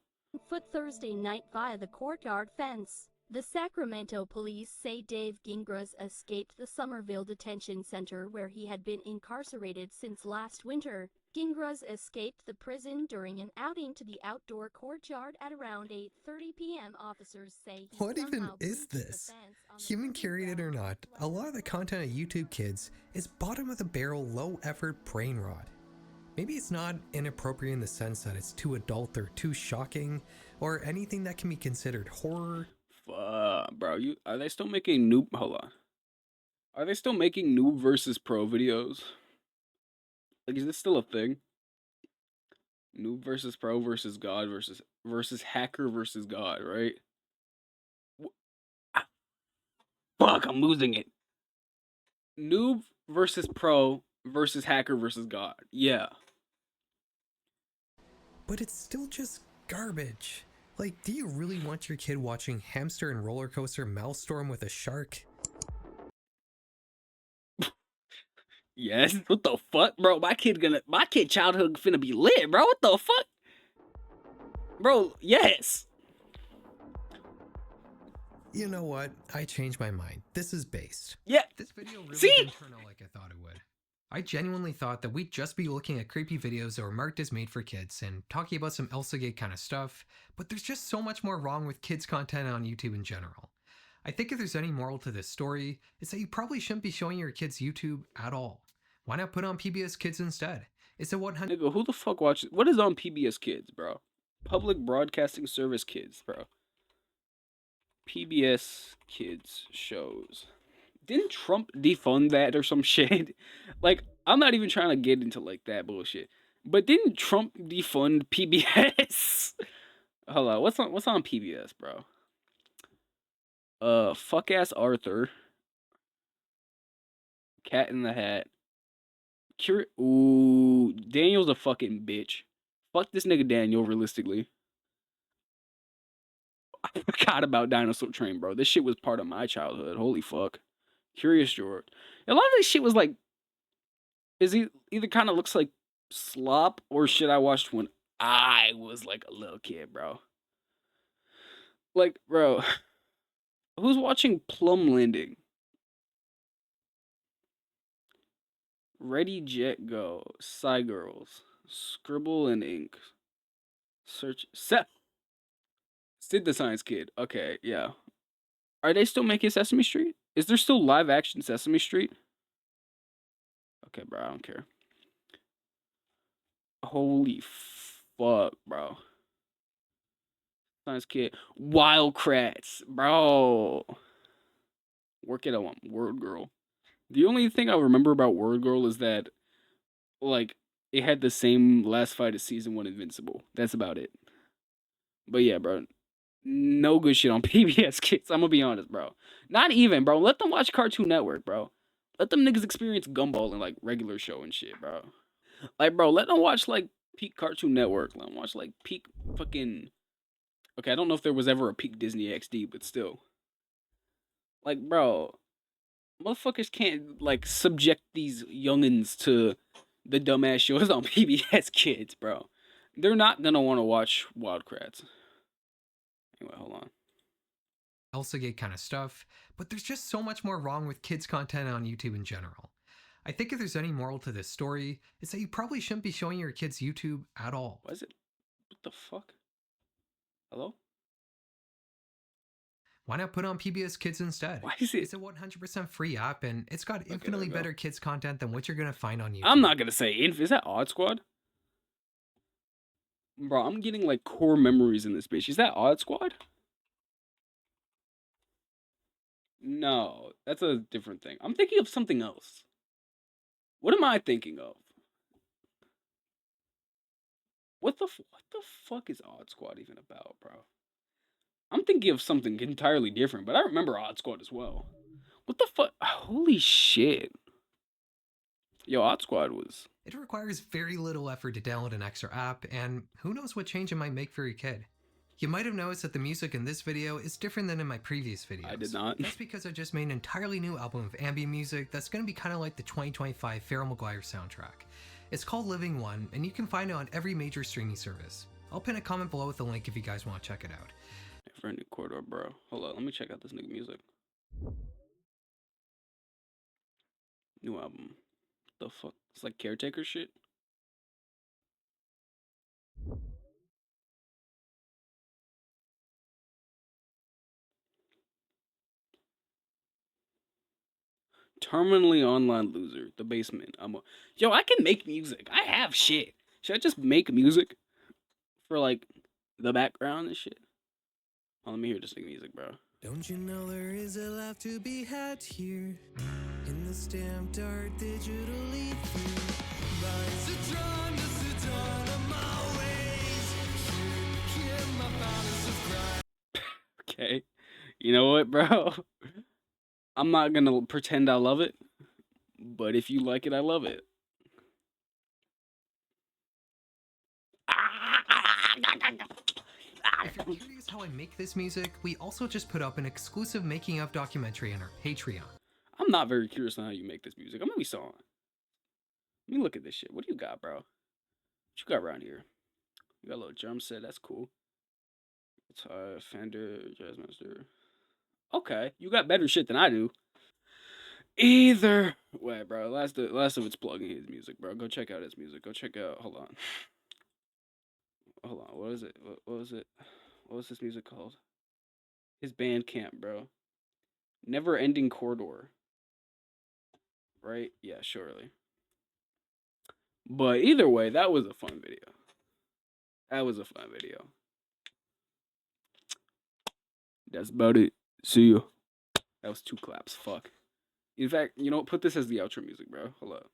Foot Thursday night via the courtyard fence. The Sacramento police say Dave Gingras escaped the Somerville Detention Center where he had been incarcerated since last winter. Gingras escaped the prison during an outing to the outdoor courtyard at around 8:30 p.m. Officers say he What even somehow is breached the this? fence on the Human prison curated or grounds. not, a lot of the content of YouTube Kids is bottom of the barrel, low effort brain rot. Maybe it's not inappropriate in the sense that it's too adult or too shocking or anything that can be considered horror. Bro, are they still making noob? Hold on. Are they still making noob versus pro videos? Like, is this still a thing? Noob versus pro versus god versus hacker versus god, right? Fuck, I'm losing it. Noob versus pro versus hacker versus god. Yeah. But it's still just garbage. Like, do you really want your kid watching Hamster and Roller Coaster Maelstrom with a shark? Yes. What the fuck, bro? My kid childhood finna be lit, bro. What the fuck? Bro, yes. You know what? I changed my mind. This is based. Yeah. This video really See? didn't turn out like I thought it would. I genuinely thought that we'd just be looking at creepy videos that were marked as made for kids and talking about some Elsagate kind of stuff, but there's just so much more wrong with kids content on YouTube in general. I think if there's any moral to this story, it's that you probably shouldn't be showing your kids YouTube at all. Why not put on PBS Kids instead? It's a 100. Nigga, who the fuck watches? What is on PBS Kids, bro? Public Broadcasting Service Kids, bro. PBS Kids shows. Didn't Trump defund that or some shit? Like, I'm not even trying to get into like that bullshit. But didn't Trump defund PBS? Hold on, what's on PBS, bro? Fuck ass Arthur. Cat in the Hat. Ooh, Daniel's a fucking bitch. Fuck this nigga Daniel, realistically. I forgot about Dinosaur Train, bro. This shit was part of my childhood. Holy fuck. Curious George. A lot of this shit was like, either kind of looks like slop or shit I watched when I was like a little kid, bro. Like, bro, who's watching Plum Landing? Ready, Jet, Go, Psy Girls, Scribble and Ink, Search, Sid the Science Kid. Okay, yeah. Are they still making Sesame Street? Is there still live action Sesame Street? Okay, bro, I don't care. Holy fuck, bro. Science Kid. Wild Kratts, bro. Work it on Word Girl. The only thing I remember about Word Girl is that, like, it had the same last fight as season 1 Invincible. That's about it. But yeah, bro. No good shit on PBS Kids. I'm gonna be honest, bro. Not even, bro. Let them watch Cartoon Network, bro. Let them niggas experience Gumball and, like, regular show and shit, bro. Like, bro, let them watch, like, peak Cartoon Network. Let them watch, like, peak fucking... Okay, I don't know if there was ever a peak Disney XD, but still. Like, bro... Motherfuckers can't, like, subject these youngins to the dumbass shows on PBS Kids, bro. They're not gonna want to watch Wild Kratts. Anyway, hold on. Elsagate kind of stuff, but there's just so much more wrong with kids content on YouTube in general. I think if there's any moral to this story, it's that you probably shouldn't be showing your kids YouTube at all. What is it? What the fuck? Hello? Why not put on PBS Kids instead? Why is it? It's a 100% free app, and it's got infinitely better kids content than what you're gonna find on YouTube. I'm not gonna say is that Odd Squad? Bro, I'm getting like core memories in this bitch. Is that Odd Squad? No, that's a different thing. I'm thinking of something else. What am I thinking of? What the fuck is Odd Squad even about, bro? I'm thinking of something entirely different, but I remember Odd Squad as well. What the fuck? Holy shit. Yo, Odd Squad was... It requires very little effort to download an extra app, and who knows what change it might make for your kid. You might have noticed that the music in this video is different than in my previous videos. I did not. That's because I just made an entirely new album of ambient music that's going to be kind of like the 2025 Pharrell Maguire soundtrack. It's called Living One, and you can find it on every major streaming service. I'll pin a comment below with the link if you guys want to check it out. For a new corridor, bro. Hold on, let me check out this nigga music. New album. The fuck? It's like Caretaker shit? Terminally online loser. The basement. Yo, I can make music. I have shit. Should I just make music for like the background and shit? Oh, let me hear this nigga music, bro. Don't you know there is a life to be had here in the stamped art digitally Okay. You know what, bro? I'm not gonna pretend I love it, but if you like it, I love it. If you're curious how I make this music, we also just put up an exclusive making of documentary on our Patreon. I'm not very curious on how you make this music. I'm gonna be sawing. Let me look at this shit. What do you got, bro? What you got around here? You got a little drum set. That's cool. Guitar, Fender, Jazzmaster. Okay, you got better shit than I do. Either way, bro. Last of it's plugging his music, bro. Go check out his music. Go check out. Hold on. Hold on. What is it? What was it? What was this music called? His Bandcamp, bro. Never Ending Corridor. Right? Yeah, surely. But either way, that was a fun video. That was a fun video. That's about it. See you. That was 2 claps. Fuck. In fact, you know what? Put this as the outro music, bro. Hold up.